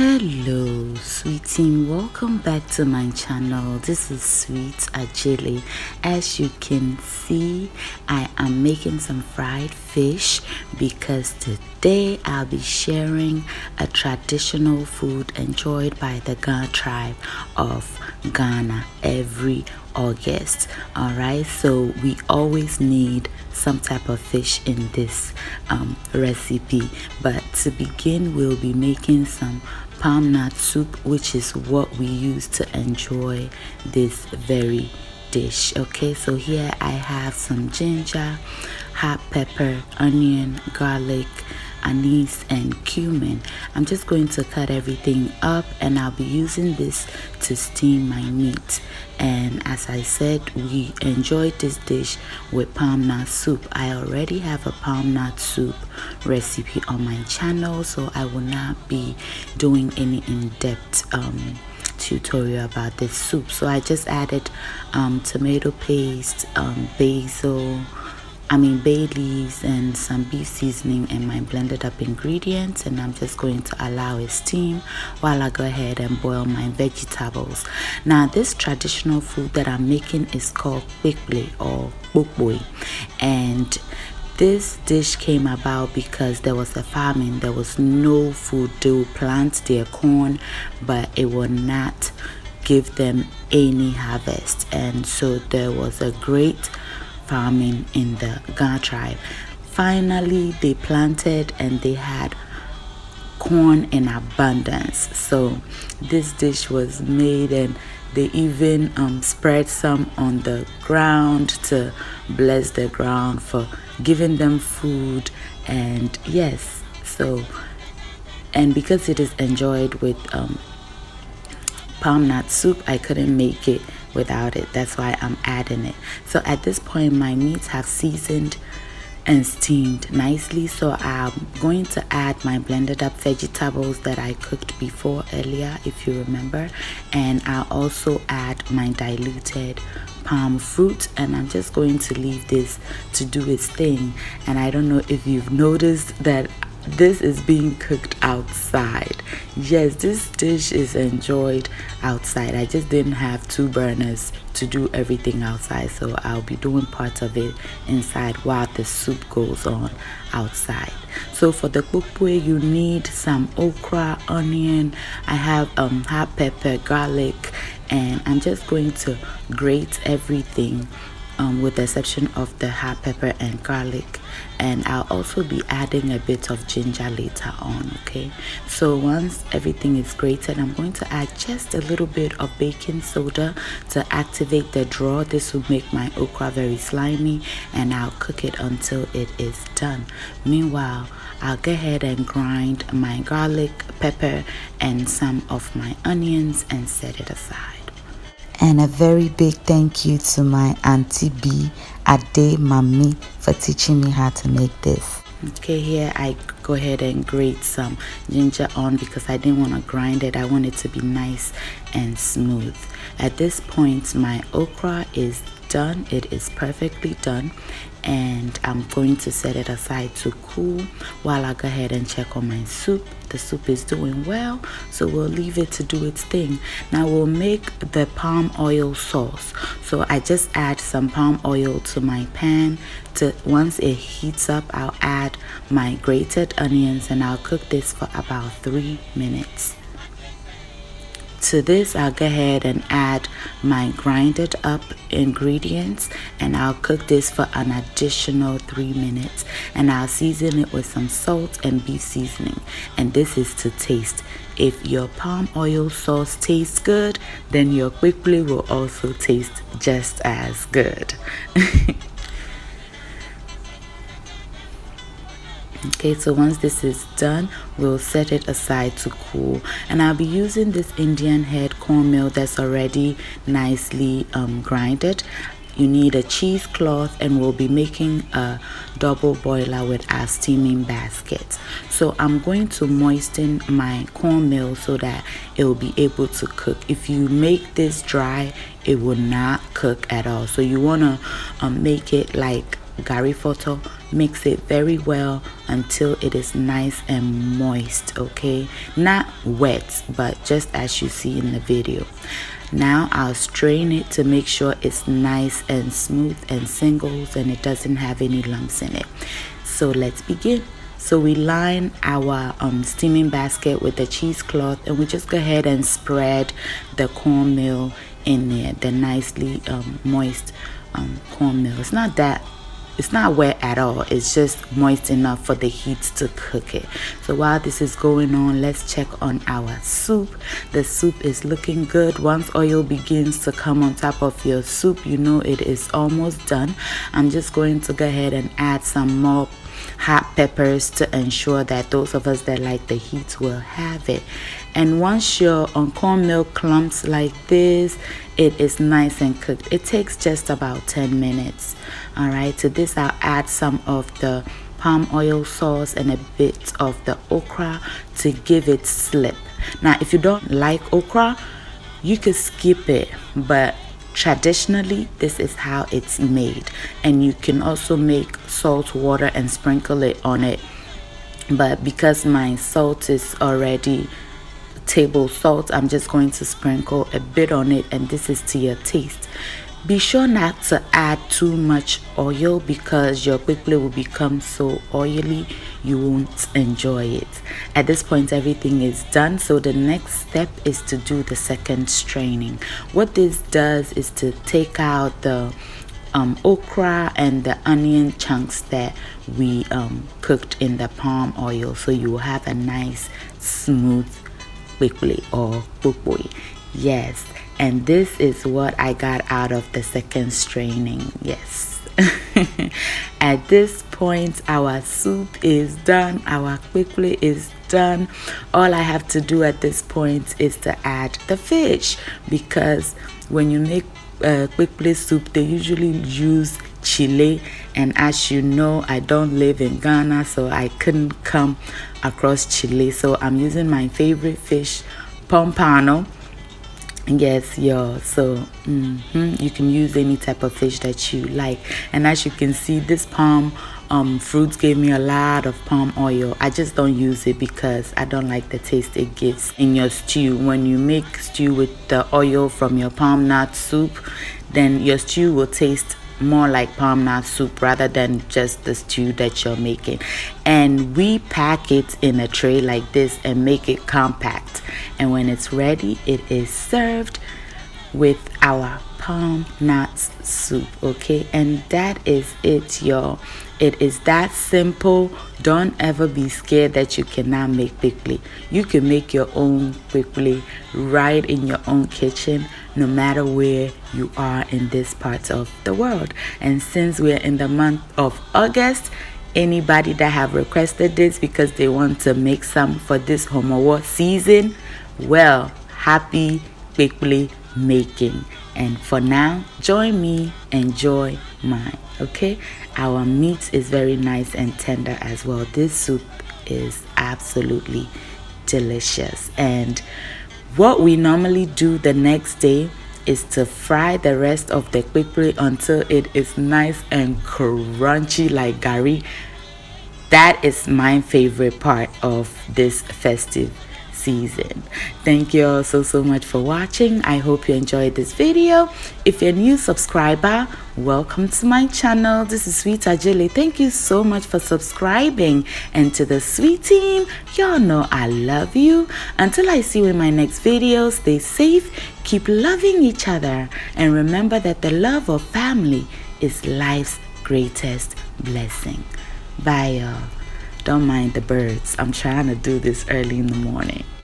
Hello sweet team, welcome back to my channel. This is Sweet Ajele. As you can see, I am making some fried fish because today I'll be sharing a traditional food enjoyed by the Ga tribe of Ghana every August. Alright, so we always need some type of fish in this recipe, but to begin we'll be making some palm nut soup, which is what we use to enjoy this very dish. Okay, so here I have some ginger, hot pepper, onion, garlic, anise and cumin. I'm just going to cut everything up and I'll be using this to steam my meat. And as I said, we enjoyed this dish with palm nut soup. I already have a palm nut soup recipe on my channel, so I will not be doing any in-depth tutorial about this soup. So I just added tomato paste, bay leaves and some beef seasoning and my blended up ingredients, and I'm just going to allow it steam while I go ahead and boil my vegetables. Now this traditional food that I'm making is called Kpekple or Kpokpoi, and this dish came about because there was a famine. There was no food. They would plant their corn, but it would not give them any harvest, and so there was a great farming in the Ga tribe. Finally they planted and they had corn in abundance, so this dish was made, and they even spread some on the ground to bless the ground for giving them food. And yes, so, and because it is enjoyed with palm nut soup, I couldn't make it without it. That's why I'm adding it. So at this point my meats have seasoned and steamed nicely, so I'm going to add my blended up vegetables that I cooked before earlier, if you remember, and I'll also add my diluted palm fruit, and I'm just going to leave this to do its thing. And I don't know if you've noticed that this is being cooked outside. Yes, this dish is enjoyed outside. I just didn't have two burners to do everything outside, so I'll be doing parts of it inside while the soup goes on outside. So for the kpokpoi you need some okra, onion, I have hot pepper, garlic, and I'm just going to grate everything with the exception of the hot pepper and garlic, and I'll also be adding a bit of ginger later on. Okay, so once everything is grated, I'm going to add just a little bit of baking soda to activate the draw. This will make my okra very slimy, and I'll cook it until it is done. Meanwhile, I'll go ahead and grind my garlic, pepper and some of my onions and set it aside. And a very big thank you to my Auntie B, Ade Mami, for teaching me how to make this. Okay, here I go ahead and grate some ginger on because I didn't want to grind it. I want it to be nice and smooth. At this point, my okra is done. It is perfectly done, and I'm going to set it aside to cool while I go ahead and check on my soup. The soup is doing well, so we'll leave it to do its thing. Now we'll make the palm oil sauce. So I just add some palm oil to my pan. Once it heats up, I'll add my grated onions and I'll cook this for about 3 minutes. To this, I'll go ahead and add my grinded up ingredients, and I'll cook this for an additional 3 minutes, and I'll season it with some salt and beef seasoning, and this is to taste. If your palm oil sauce tastes good, then your kpekple will also taste just as good. Okay, so once this is done, we'll set it aside to cool, and I'll be using this Indian head cornmeal that's already nicely grinded. You need a cheesecloth, and we'll be making a double boiler with our steaming basket. So I'm going to moisten my cornmeal so that it will be able to cook. If you make this dry, it will not cook at all. So you want to make it like gari photo, mix it very well until it is nice and moist, okay? Not wet, but just as you see in the video. Now I'll strain it to make sure it's nice and smooth and singles and it doesn't have any lumps in it. So let's begin. So we line our steaming basket with the cheesecloth, and we just go ahead and spread the cornmeal in there, the nicely moist cornmeal. It's not wet at all, it's just moist enough for the heat to cook it. So while this is going on, let's check on our soup. The soup is looking good. Once oil begins to come on top of your soup, you know it is almost done. I'm just going to go ahead and add some more hot peppers to ensure that those of us that like the heat will have it. And once your cornmeal clumps like this, it is nice and cooked. It takes just about 10 minutes. All right, to this I'll add some of the palm oil sauce and a bit of the okra to give it slip. Now if you don't like okra, you could skip it, but traditionally this is how it's made. And you can also make salt water and sprinkle it on it, but because my salt is already table salt, I'm just going to sprinkle a bit on it, and this is to your taste. Be sure not to add too much oil because your kpekple will become so oily you won't enjoy it. At this point everything is done, so the next step is to do the second straining. What this does is to take out the okra and the onion chunks that we cooked in the palm oil, so you will have a nice smooth kpekple or Kpokpoi. Yes, and this is what I got out of the second straining. Yes. At this point our soup is done, our kpekple is done. All I have to do at this point is to add the fish, because when you make kpekple soup they usually use chile, and as you know I don't live in Ghana, so I couldn't come across chile, so I'm using my favorite fish, pompano. Yes, y'all. So you can use any type of fish that you like. And as you can see, this palm fruits gave me a lot of palm oil. I just don't use it because I don't like the taste it gives in your stew. When you make stew with the oil from your palm nut soup, then your stew will taste more like palm nut soup rather than just the stew that you're making. And we pack it in a tray like this and make it compact, and when it's ready it is served with our palm nuts soup. Okay, and that is it, y'all. It is that simple. Don't ever be scared that you cannot make kpekple. You can make your own kpekple right in your own kitchen, no matter where you are in this part of the world. And since we're in the month of August, anybody that have requested this because they want to make some for this Homowo season, well, happy kpekple making. And for now, join me, enjoy mine. Okay, our meat is very nice and tender as well. This soup is absolutely delicious. And what we normally do the next day is to fry the rest of the kpekple until it is nice and crunchy like gari. That is my favorite part of this festive season. Thank you all so much for watching. I hope you enjoyed this video. If you're a new subscriber, welcome to my channel. This is Sweet Ajele. Thank you so much for subscribing. And to the sweet team, y'all know I love you. Until I see you in my next video, stay safe, keep loving each other, and remember that the love of family is life's greatest blessing. Bye, y'all. Don't mind the birds. I'm trying to do this early in the morning.